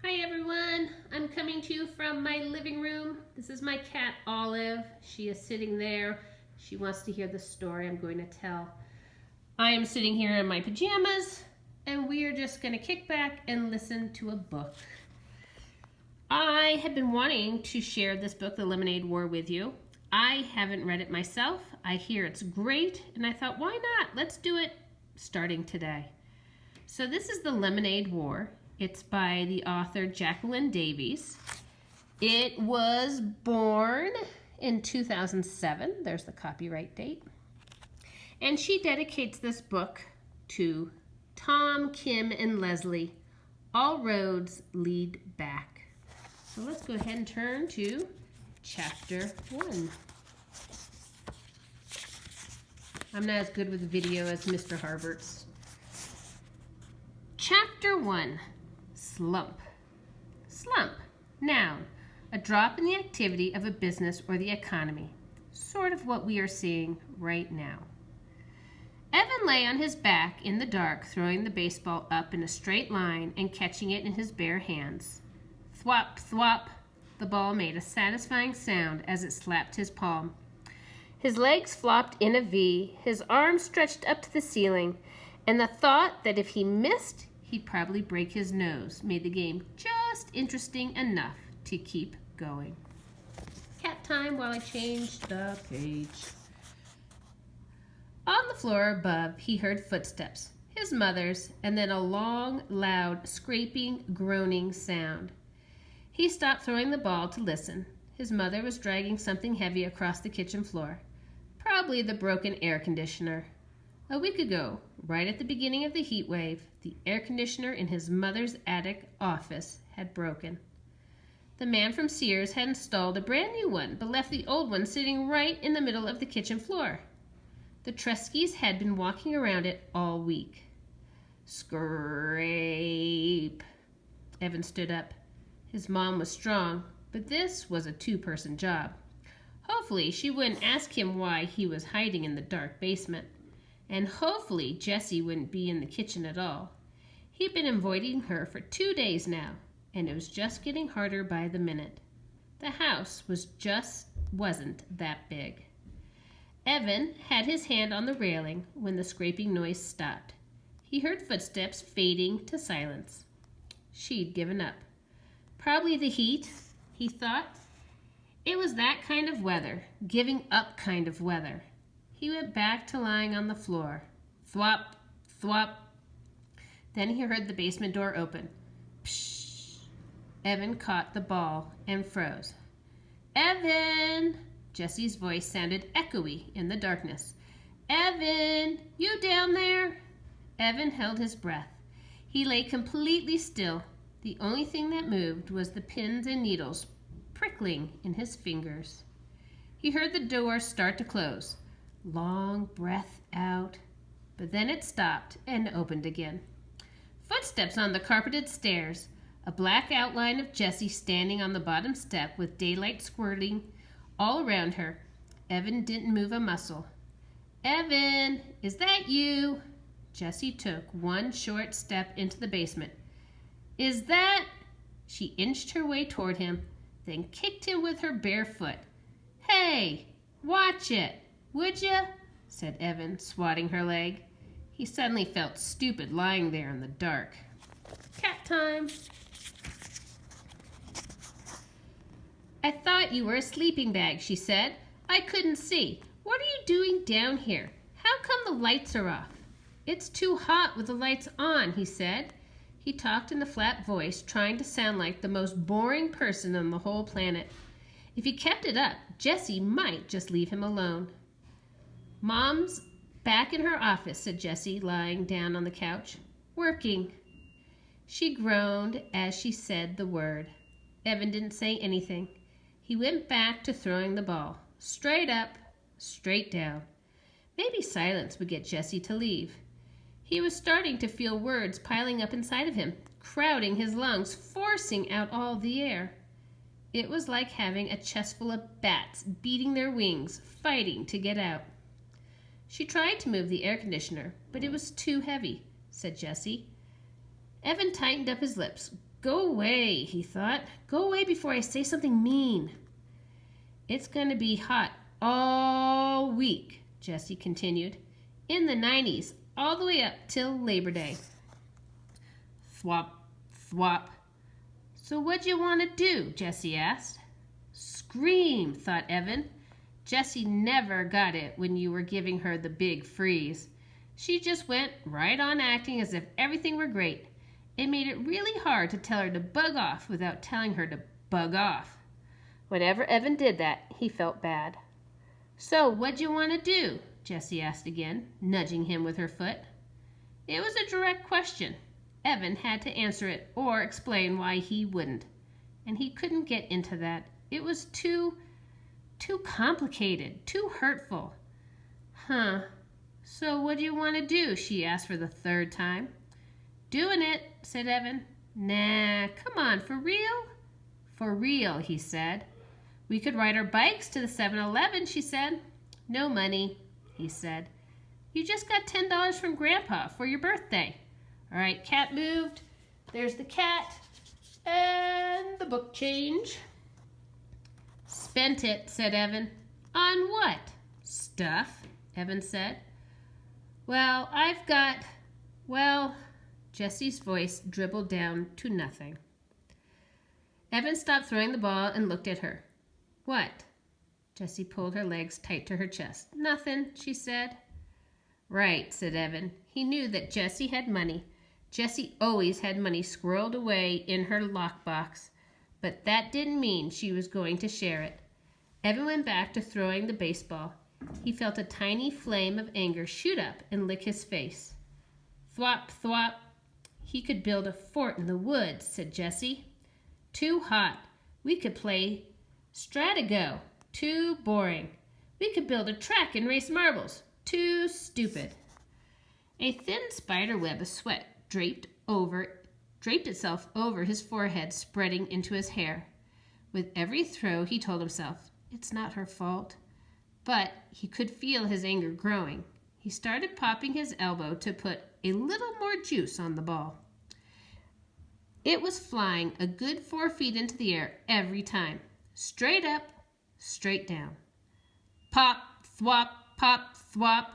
Hi everyone, I'm coming to you from my living room. This is my cat Olive. She is sitting there. She wants to hear the story I'm going to tell. I am sitting here in my pajamas and we are just going to kick back and listen to a book. I have been wanting to share this book, The Lemonade War, with you. I haven't read it myself. I hear it's great and I thought, why not? Let's do it starting today. So this is The Lemonade War. It's by the author Jacqueline Davies. It was born in 2007. There's the copyright date. And she dedicates this book to Tom, Kim, and Leslie. All roads lead back. So let's go ahead and turn to chapter 1. I'm not as good with the video as Mr. Harbert's. Chapter 1. Slump. Slump. Noun. A drop in the activity of a business or the economy. Sort of what we are seeing right now. Evan lay on his back in the dark, throwing the baseball up in a straight line and catching it in his bare hands. Thwop, thwop. The ball made a satisfying sound as it slapped his palm. His legs flopped in a V, his arms stretched up to the ceiling, and the thought that if he missed, he'd probably break his nose made the game just interesting enough to keep going. Cat time while I change the page. On the floor above, he heard footsteps, his mother's, and then a long, loud, scraping, groaning sound. He stopped throwing the ball to listen. His mother was dragging something heavy across the kitchen floor, probably the broken air conditioner. A week ago, right at the beginning of the heat wave, the air conditioner in his mother's attic office had broken. The man from Sears had installed a brand new one, but left the old one sitting right in the middle of the kitchen floor. The Treskys had been walking around it all week. Scrape. Evan stood up. His mom was strong, but this was a two-person job. Hopefully, she wouldn't ask him why he was hiding in the dark basement. And hopefully Jessie wouldn't be in the kitchen at all. He'd been avoiding her for 2 days now, and it was just getting harder by the minute. The house wasn't that big. Evan had his hand on the railing when the scraping noise stopped. He heard footsteps fading to silence. She'd given up. Probably the heat, he thought. It was that kind of weather, giving up kind of weather. He went back to lying on the floor. Thwop, thwop. Then he heard the basement door open. Pshh. Evan caught the ball and froze. Evan! Jessie's voice sounded echoey in the darkness. Evan! You down there? Evan held his breath. He lay completely still. The only thing that moved was the pins and needles prickling in his fingers. He heard the door start to close. Long breath out, but then it stopped and opened again. Footsteps on the carpeted stairs, a black outline of Jessie standing on the bottom step with daylight squirting all around her. Evan didn't move a muscle. Evan, is that you? Jessie took one short step into the basement. Is that? She inched her way toward him, then kicked him with her bare foot. Hey, watch it. Would ya? Said Evan, swatting her leg. He suddenly felt stupid lying there in the dark. Cat time. I thought you were a sleeping bag, she said. I couldn't see. What are you doing down here? How come the lights are off? It's too hot with the lights on, he said. He talked in a flat voice, trying to sound like the most boring person on the whole planet. If he kept it up, Jessie might just leave him alone. Mom's back in her office, said Jessie, lying down on the couch. Working. She groaned as she said the word. Evan didn't say anything. He went back to throwing the ball. Straight up, straight down. Maybe silence would get Jessie to leave. He was starting to feel words piling up inside of him, crowding his lungs, forcing out all the air. It was like having a chest full of bats beating their wings, fighting to get out. She tried to move the air conditioner, but it was too heavy, said Jessie. Evan tightened up his lips. Go away, he thought. Go away before I say something mean. It's going to be hot all week, Jessie continued. In the 90s, all the way up till Labor Day. Thwop, thwop. So what'd you want to do? Jessie asked. Scream, thought Evan. Jessie never got it when you were giving her the big freeze. She just went right on acting as if everything were great. It made it really hard to tell her to bug off without telling her to bug off. Whenever Evan did that, he felt bad. So what'd you want to do? Jessie asked again, nudging him with her foot. It was a direct question. Evan had to answer it or explain why he wouldn't. And he couldn't get into that. It was too complicated, too hurtful. Huh. So what do you want to do? She asked for the third time. Doing it, said Evan. Nah, come on, for real? For real, he said. We could ride our bikes to the 7-Eleven, she said. No money, he said. You just got $10 from Grandpa for your birthday. All right, cat moved. There's the cat and the book change. Spent it, said Evan. On what? Stuff, Evan said. Well, Jessie's voice dribbled down to nothing. Evan stopped throwing the ball and looked at her. What? Jessie pulled her legs tight to her chest. Nothing, she said. Right, said Evan. He knew that Jessie had money. Jessie always had money squirreled away in her lockbox, but that didn't mean she was going to share it. Evan went back to throwing the baseball. He felt a tiny flame of anger shoot up and lick his face. Thwop, thwop. He could build a fort in the woods, said Jessie. Too hot. We could play Stratago. Too boring. We could build a track and race marbles. Too stupid. A thin spider web of sweat draped itself over his forehead, spreading into his hair. With every throw, he told himself, it's not her fault. But he could feel his anger growing. He started popping his elbow to put a little more juice on the ball. It was flying a good 4 feet into the air every time. Straight up, straight down. Pop, thwop, pop, thwop.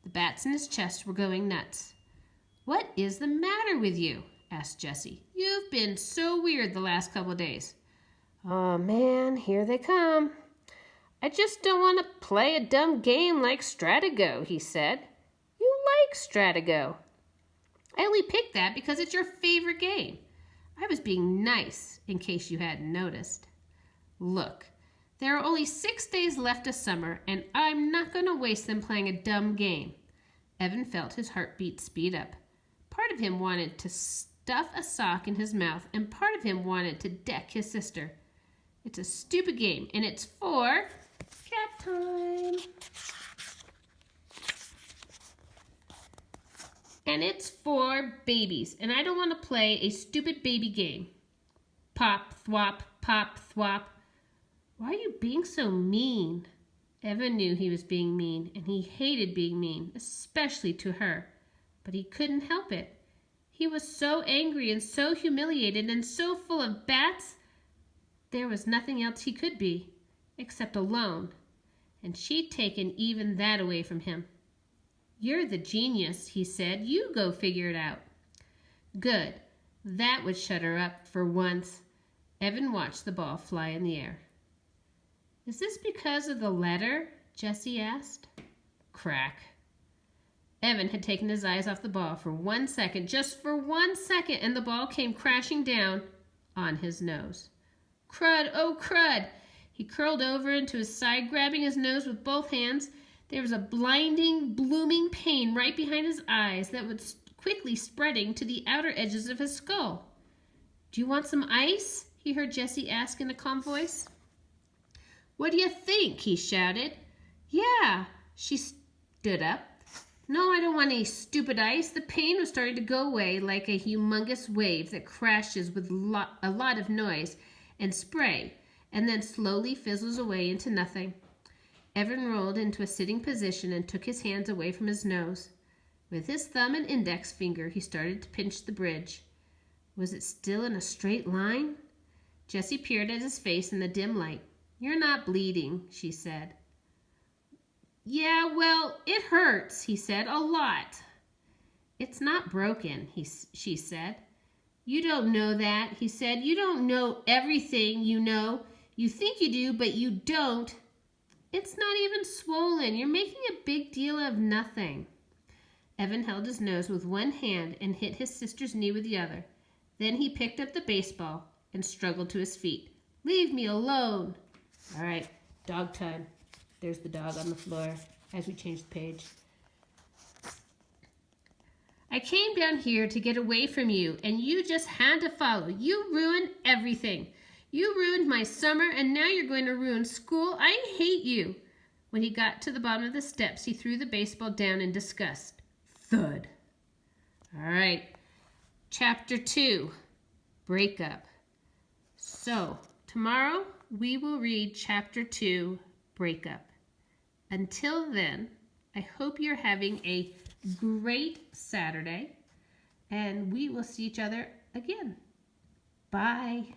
The bats in his chest were going nuts. What is the matter with you? Asked Jessie. You've been so weird the last couple of days. Oh man, here they come. I just don't want to play a dumb game like Stratago, he said. You like Stratago. I only picked that because it's your favorite game. I was being nice, in case you hadn't noticed. Look, there are only 6 days left of summer, and I'm not going to waste them playing a dumb game. Evan felt his heartbeat speed up. Part of him wanted to stuff a sock in his mouth, and part of him wanted to deck his sister. It's a stupid game, and it's for cat time. And it's for babies, and I don't want to play a stupid baby game. Pop, thwop, pop, thwop. Why are you being so mean? Evan knew he was being mean, and he hated being mean, especially to her. But he couldn't help it. He was so angry and so humiliated and so full of bats. There was nothing else he could be, except alone. And she'd taken even that away from him. You're the genius, he said. You go figure it out. Good. That would shut her up for once. Evan watched the ball fly in the air. Is this because of the letter? Jessie asked. Crack. Evan had taken his eyes off the ball for 1 second, just for 1 second, and the ball came crashing down on his nose. Crud, oh crud! He curled over into his side, grabbing his nose with both hands. There was a blinding, blooming pain right behind his eyes that was quickly spreading to the outer edges of his skull. Do you want some ice? He heard Jessie ask in a calm voice. What do you think? He shouted. Yeah, she stood up. No, I don't want any stupid ice. The pain was starting to go away like a humongous wave that crashes with a lot of noise and spray, and then slowly fizzles away into nothing. Evan rolled into a sitting position and took his hands away from his nose. With his thumb and index finger, he started to pinch the bridge. Was it still in a straight line? Jessie peered at his face in the dim light. "You're not bleeding," she said. "Yeah, well, it hurts," he said, "a lot." "It's not broken," she said. "You don't know that," he said. "You don't know everything you know. You think you do, but you don't. It's not even swollen. You're making a big deal of nothing." Evan held his nose with one hand and hit his sister's knee with the other. Then he picked up the baseball and struggled to his feet. "Leave me alone." All right, dog time. There's the dog on the floor as we change the page. "I came down here to get away from you, and you just had to follow. You ruined everything. You ruined my summer, and now you're going to ruin school. I hate you." When he got to the bottom of the steps, he threw the baseball down in disgust. Thud. All right, Chapter 2, Breakup. So, tomorrow we will read Chapter 2, Breakup. Until then, I hope you're having a great Saturday, and we will see each other again. Bye.